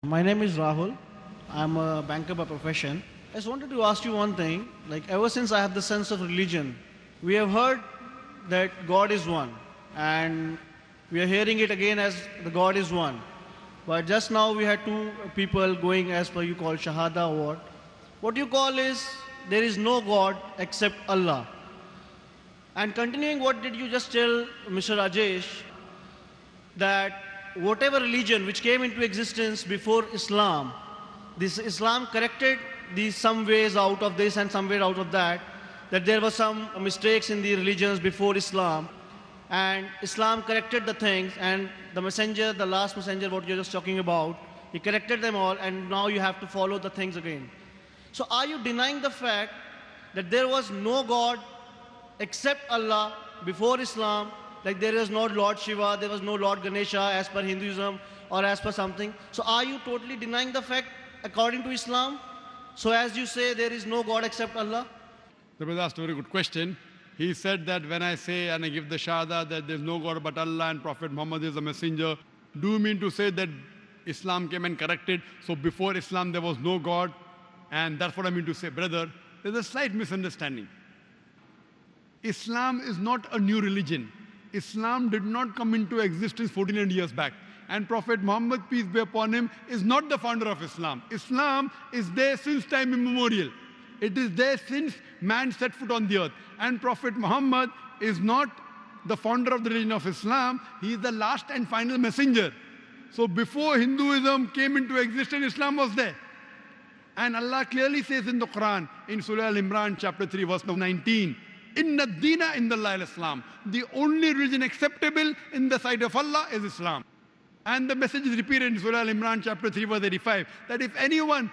My name is Rahul. I'm a banker by profession. I just wanted to ask you one thing. Like, ever since I have the sense of religion, we have heard that God is one, and we are hearing it again as the God is one. But just now we had two people going as per you call Shahada or what. What you call is there is no God except Allah. And continuing what did you just tell Mr. Rajesh, that whatever religion which came into existence before Islam, this Islam corrected these some ways out of this and some way out of that, that there were some mistakes in the religions before Islam, and Islam corrected the things, and the messenger, the last messenger, what you're just talking about, he corrected them all, and now you have to follow the things again. So are you denying the fact that there was no God except Allah before Islam? Like there was no Lord Shiva, there was no Lord Ganesha as per Hinduism or as per something. So are you totally denying the fact according to Islam? So as you say, there is no God except Allah? The brother asked a very good question. He said that when I say and I give the shahada that there's no God but Allah and Prophet Muhammad is a messenger, do you mean to say that Islam came and corrected? So before Islam there was no God, and that's what I mean to say. Brother, there's a slight misunderstanding. Islam is not a new religion. Islam did not come into existence 1400 years back. And Prophet Muhammad, peace be upon him, is not the founder of Islam. Islam is there since time immemorial. It is there since man set foot on the earth. And Prophet Muhammad is not the founder of the religion of Islam. He is the last and final messenger. So before Hinduism came into existence, Islam was there. And Allah clearly says in the Quran, in Surah Al-Imran, chapter 3, verse number 19, Inna Dina Indallah al-Islam. The only religion acceptable in the sight of Allah is Islam. And the message is repeated in Surah Al-Imran, chapter 3, verse 85, that if anyone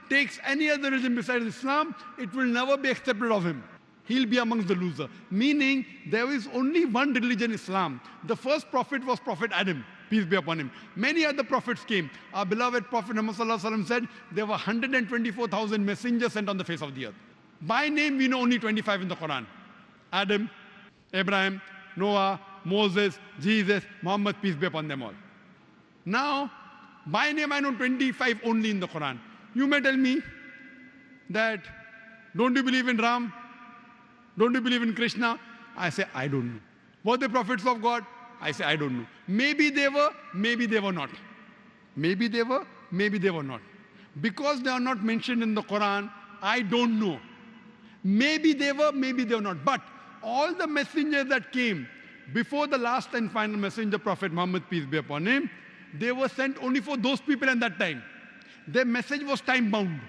takes any other religion besides Islam, it will never be accepted of him. He'll be amongst the loser. Meaning, there is only one religion, Islam. The first prophet was Prophet Adam, peace be upon him. Many other prophets came. Our beloved Prophet Muhammad said, there were 124,000 messengers sent on the face of the earth. By name, we know only 25 in the Quran. Adam, Abraham, Noah, Moses, Jesus, Muhammad, peace be upon them all. Now, by name I know 25 only in the Quran. You may tell me that, don't you believe in Ram? Don't you believe in Krishna? I say, I don't know. Were they prophets of God? I say, I don't know. Maybe they were not. Maybe they were, maybe they were not. Because they are not mentioned in the Quran, I don't know. Maybe they were not. But all the messengers that came before the last and final messenger, Prophet Muhammad, peace be upon him, they were sent only for those people at that time. Their message was time-bound.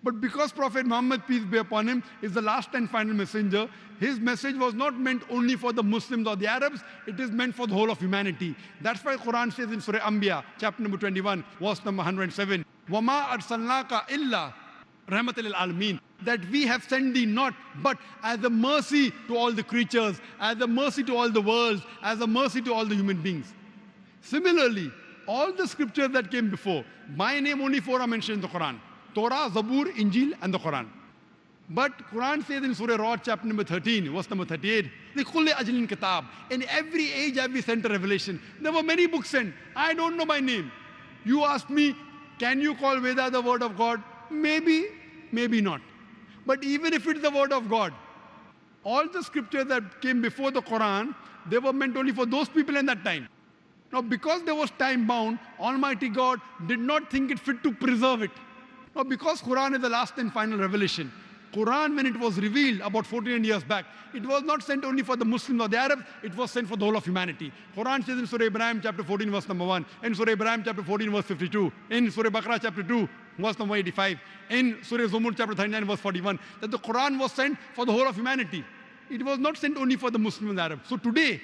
But because Prophet Muhammad, peace be upon him, is the last and final messenger, his message was not meant only for the Muslims or the Arabs, it is meant for the whole of humanity. That's why Quran says in Surah Anbiya, chapter number 21, verse number 107, وَمَا أَرْسَلْنَاكَ إِلَّا رَحْمَةً لِلْعَالَمِينَ, that we have sent thee not, but as a mercy to all the creatures, as a mercy to all the worlds, as a mercy to all the human beings. Similarly, all the scriptures that came before, by name only 4 are mentioned in the Quran. Torah, Zabur, Injil, and the Quran. But Quran says in Surah Ra'd, chapter number 13, verse number 38, لِكُلِّ أَجْلٍ كِتَابٍ. In every age have we sent a revelation. There were many books sent. I don't know by name. You ask me, can you call Veda the word of God? Maybe, maybe not. But even if it's the word of God, all the scriptures that came before the Quran, they were meant only for those people in that time. Now, because there was time bound, Almighty God did not think it fit to preserve it. Now, because Quran is the last and final revelation, Quran, when it was revealed about 14 years back, it was not sent only for the Muslims or the Arabs, it was sent for the whole of humanity. Quran says in Surah Ibrahim chapter 14 verse number 1, in Surah Ibrahim chapter 14 verse 52, in Surah Baqarah chapter 2 verse number 85, in Surah Zumur chapter 39 verse 41, that the Quran was sent for the whole of humanity. It was not sent only for the Muslims and the Arabs. So today,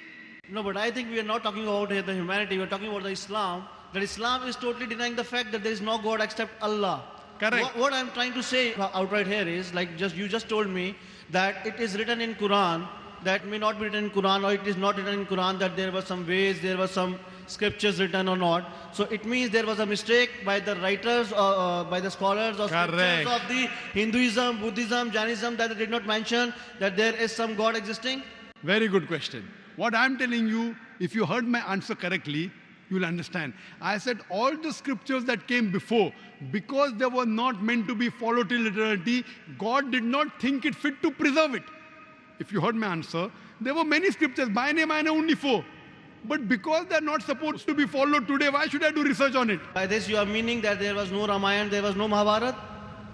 No, but I think we are not talking about here the humanity, we are talking about the Islam. That Islam is totally denying the fact that there is no God except Allah. correct. What I'm trying to say outright here is, like you just told me that it is written in Quran, that may not be written in Quran, or it is not written in Quran, that there were some ways, there were some scriptures written or not. So it means there was a mistake by the writers, or by the scholars or Correct. scriptures of the Hinduism, Buddhism, Jainism, that they did not mention that there is some God existing. Very good question. What I'm telling you, if you heard my answer correctly, you will understand. I said all the scriptures that came before, because they were not meant to be followed till eternity, God did not think it fit to preserve it. If you heard my answer, there were many scriptures, by name I know only 4. But because they're not supposed to be followed today, why should I do research on it? By this you are meaning that there was no Ramayana, there was no Mahabharata?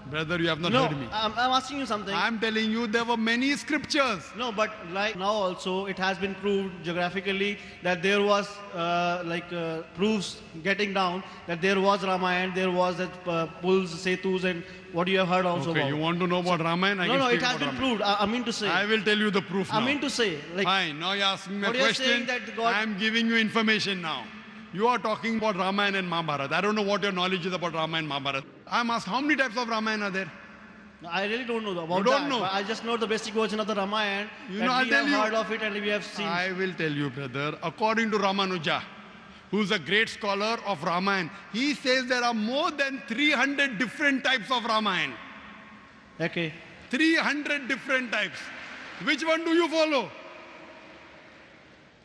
Brother, you have not No, heard me. I'm asking you something. I'm telling you, there were many scriptures. No, but like now also it has been proved geographically that there was proofs getting down that there was Ramayana, there was that pulls, setus and what you have heard also Okay, about. you want to know about Ramayana? No, it has been proved. I mean to say. I will tell you the proof now. I mean to say. Like, Fine, now you're asking me a what you're question. saying that God- I'm giving you information now. You are talking about Ramayana and Mahabharata. I don't know what your knowledge is about Ramayana and Mahabharata. I'm asked, how many types of Ramayana are there? I really don't know about You don't that. know? But I just know the basic version of the Ramayana. You that know, I'll we tell have you. heard of it and we have seen. I will tell you, brother. According to Ramanuja, who's a great scholar of Ramayana, he says there are more than 300 different types of Ramayana. Okay. 300 different types. Which one do you follow?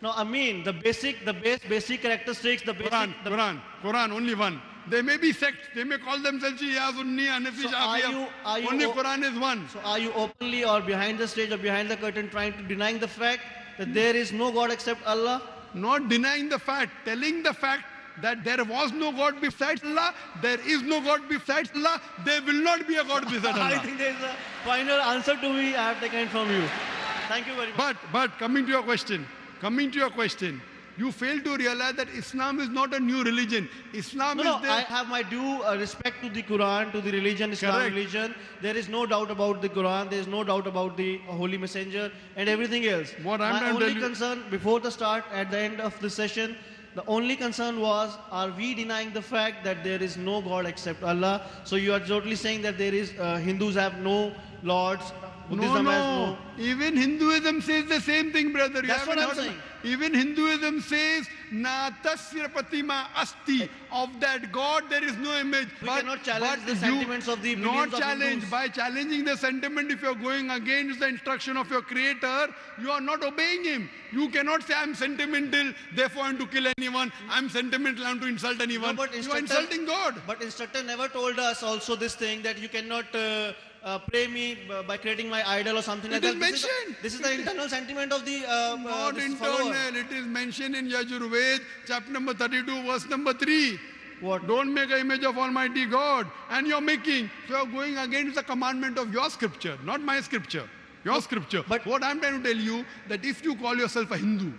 No, I mean the basic characteristics, the basic. Quran, only one. They may be sects. They may call themselves Shia, Sunni, Hanafi, So Shafi'i. are you Only o- Quran is one. So are you openly or behind the stage or behind the curtain trying to denying the fact that there is no God except Allah? Not denying the fact, telling the fact that there was no God besides Allah, there is no God besides Allah, there will not be a God besides I Allah. think there is a final answer to me I have taken from you. Thank you very much. But coming to your question, you fail to realize that Islam is not a new religion. Islam No, is there. I have my due respect to the Quran, to the religion, Islam Correct. religion. There is no doubt about the Quran. There is no doubt about the Holy Messenger and everything else. What I'm my trying to only tell you- concern before the start, at the end of the session, the only concern was, are we denying the fact that there is no God except Allah? So you are totally saying that there is Hindus have no lords, Buddhism has no. Even Hinduism says the same thing, brother. You That's what haven't I'm heard saying. Even Hinduism says, Na tasya pratima asti. Of that God, there is no image. We cannot challenge the sentiments of the Not millions of challenge. Hindus. By challenging the sentiment, if you're going against the instruction of your creator, you are not obeying him. You cannot say, I'm sentimental, therefore I'm to kill anyone. I'm sentimental, I'm to insult anyone. No, but You are insulting God. But instructor never told us also this thing that you cannot pray me by creating my idol or something like It is that. mentioned. This is the internal sentiment of the Not this internal. follower. It is mentioned in Yajurved, chapter number 32, verse number 3. What? Don't make an image of Almighty God. And you're making. So you're going against the commandment of your scripture, not my scripture. Your scripture. but- What I'm trying to tell you, that if you call yourself a Hindu,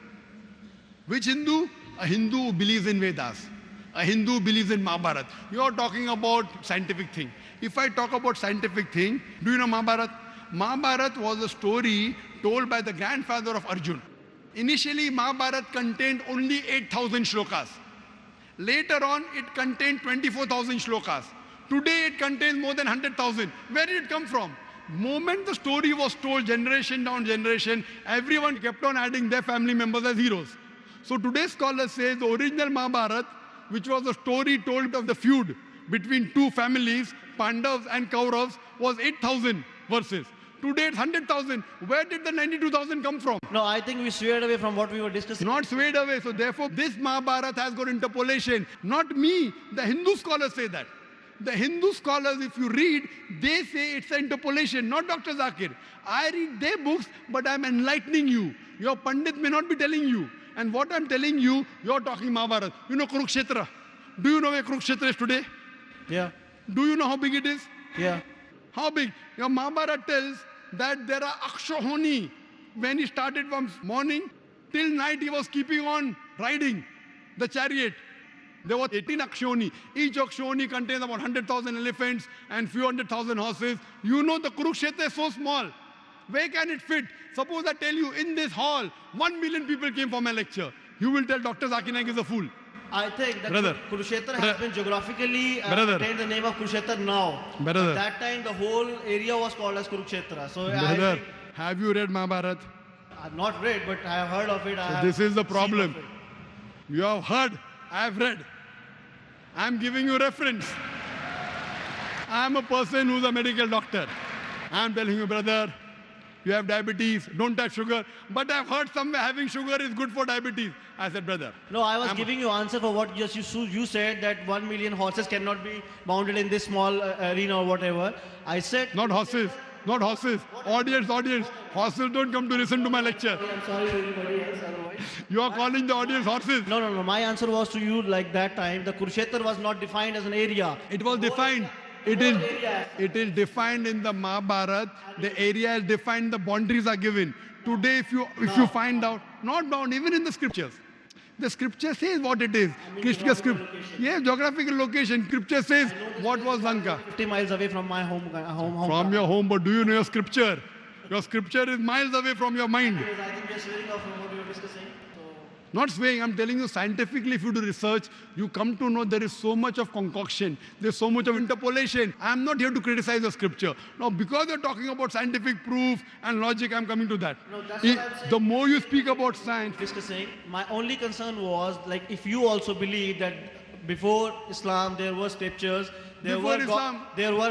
which Hindu? A Hindu who believes in Vedas. A Hindu who believes in Mahabharata. You're talking about scientific thing. If I talk about scientific thing, do you know Mahabharata? Mahabharata was a story told by the grandfather of Arjun. Initially, Mahabharata contained only 8,000 shlokas. Later on, it contained 24,000 shlokas. Today, it contains more than 100,000. Where did it come from? Moment the story was told, generation down generation, everyone kept on adding their family members as heroes. So today's scholar says the original Mahabharata, which was a story told of the feud between two families, Pandavas and Kauravas, was 8,000 verses. Today it's 100,000. Where did the 92,000 come from? No, I think we swayed away from what we were discussing. Not swayed away. So therefore, this Mahabharata has got interpolation. Not me. The Hindu scholars say that. The Hindu scholars, if you read, they say it's an interpolation, not Dr. Zakir. I read their books, but I'm enlightening you. Your Pandit may not be telling you. And what I'm telling you, you're talking Mahabharata. You know Kurukshetra. Do you know where Kurukshetra is today? Yeah, Do you know how big it is? yeah. How big? Your Mahabharata tells that there are Akshahoni. When he started from morning till night, he was keeping on riding the chariot. There were 18 Akshoni. Each Akshoni contains about 100,000 elephants and few 100,000 horses. You know the Kurukshetra is so small. Where can it fit? Suppose I tell you in this hall, 1 million people came for my lecture. You will tell Dr. Zakir Naik is a fool. I think that Brother. Kurukshetra has been geographically Brother. attained the name of Kurukshetra now. Brother. At that time, the whole area was called as Kurukshetra. So I Brother, think, have you read Mahabharata? I've not read, but I have heard of it. I have This is the seen problem. of it. You have heard, I have read. I'm giving you reference. I'm a person who's a medical doctor. I'm telling you, brother, You have diabetes, don't touch sugar. But I've heard somewhere having sugar is good for diabetes. I said, brother. No, I was giving you answer for what just you said that 1 million horses cannot be mounted in this small arena or whatever. I said Not horses. Not horses. Audience. Horses don't come to listen to my lecture. I'm sorry for everybody else otherwise. You are calling the audience horses. No. My answer was to you like that time. The Kurukshetra was not defined as an area. It was defined. It is defined in the Mahabharata. The area is defined. The boundaries are given. Today, if you find out, not bound, even in the scriptures. The scripture says what it is. Yeah, geographical location. Scripture says what was Lanka. 50 miles away from my home. From your home, but do you know your scripture? Your scripture is miles away from your mind. I think we are swearing off from what we were discussing. Not swaying, I'm telling you scientifically, if you do research, you come to know there is so much of concoction, there's so much of interpolation. I'm not here to criticize the scripture. Now, because you're talking about scientific proof and logic, I'm coming to that. No, that's what I'm saying. The more you speak about science, Discussing. My only concern was like if you also believe that before Islam there were scriptures, there were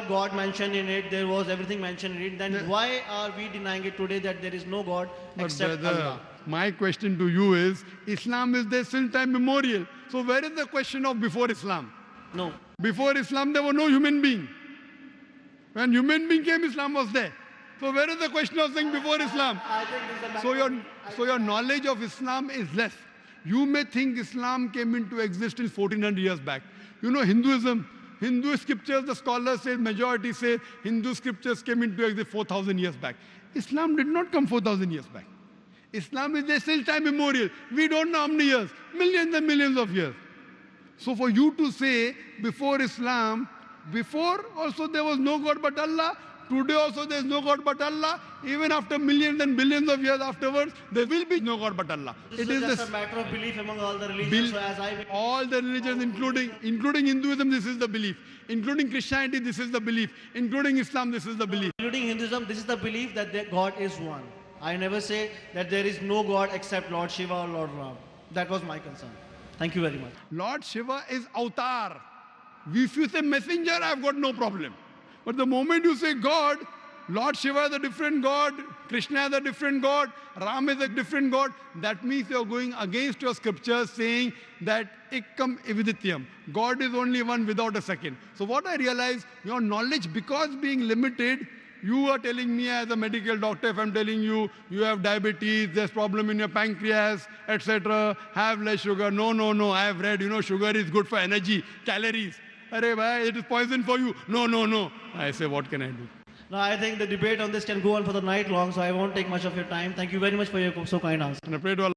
God mentioned in it, there was everything mentioned in it, then why are we denying it today that there is no God except Allah? My question to you is, Islam is there since time immemorial. So where is the question of before Islam? No. Before Islam, there were no human being. When human being came, Islam was there. So where is the question of saying before Islam? I think this is a So your knowledge of Islam is less. You may think Islam came into existence 1400 years back. You know Hinduism, Hindu scriptures, the scholars say, majority say, Hindu scriptures came into existence 4,000 years back. Islam did not come 4,000 years back. Islam is there still time immemorial. We don't know how many years, millions and millions of years. So for you to say before Islam, before also there was no God but Allah, today also there is no God but Allah, even after millions and billions of years afterwards, there will be no God but Allah. This is just a matter of belief among all the religions. So as all the religions, including Hinduism, this is the belief. Including Christianity, this is the belief. Including Islam, this is the belief. Including Hinduism, this is the belief that God is one. I never say that there is no God except Lord Shiva or Lord Ram. That was my concern. Thank you very much. Lord Shiva is avatar. If you say messenger, I've got no problem. But the moment you say God, Lord Shiva is a different God, Krishna is a different God, Ram is a different God, that means you're going against your scriptures saying that Ikkam Evidityam. God is only one without a second. So what I realize, your knowledge, because being limited, you are telling me as a medical doctor, if I'm telling you, you have diabetes, there's problem in your pancreas, etc., have less sugar. No, I have read, sugar is good for energy, calories. Arey bhai, it is poison for you. No. I say, what can I do? No, I think the debate on this can go on for the night long, so I won't take much of your time. Thank you very much for your so kind answer. And I pray to Allah.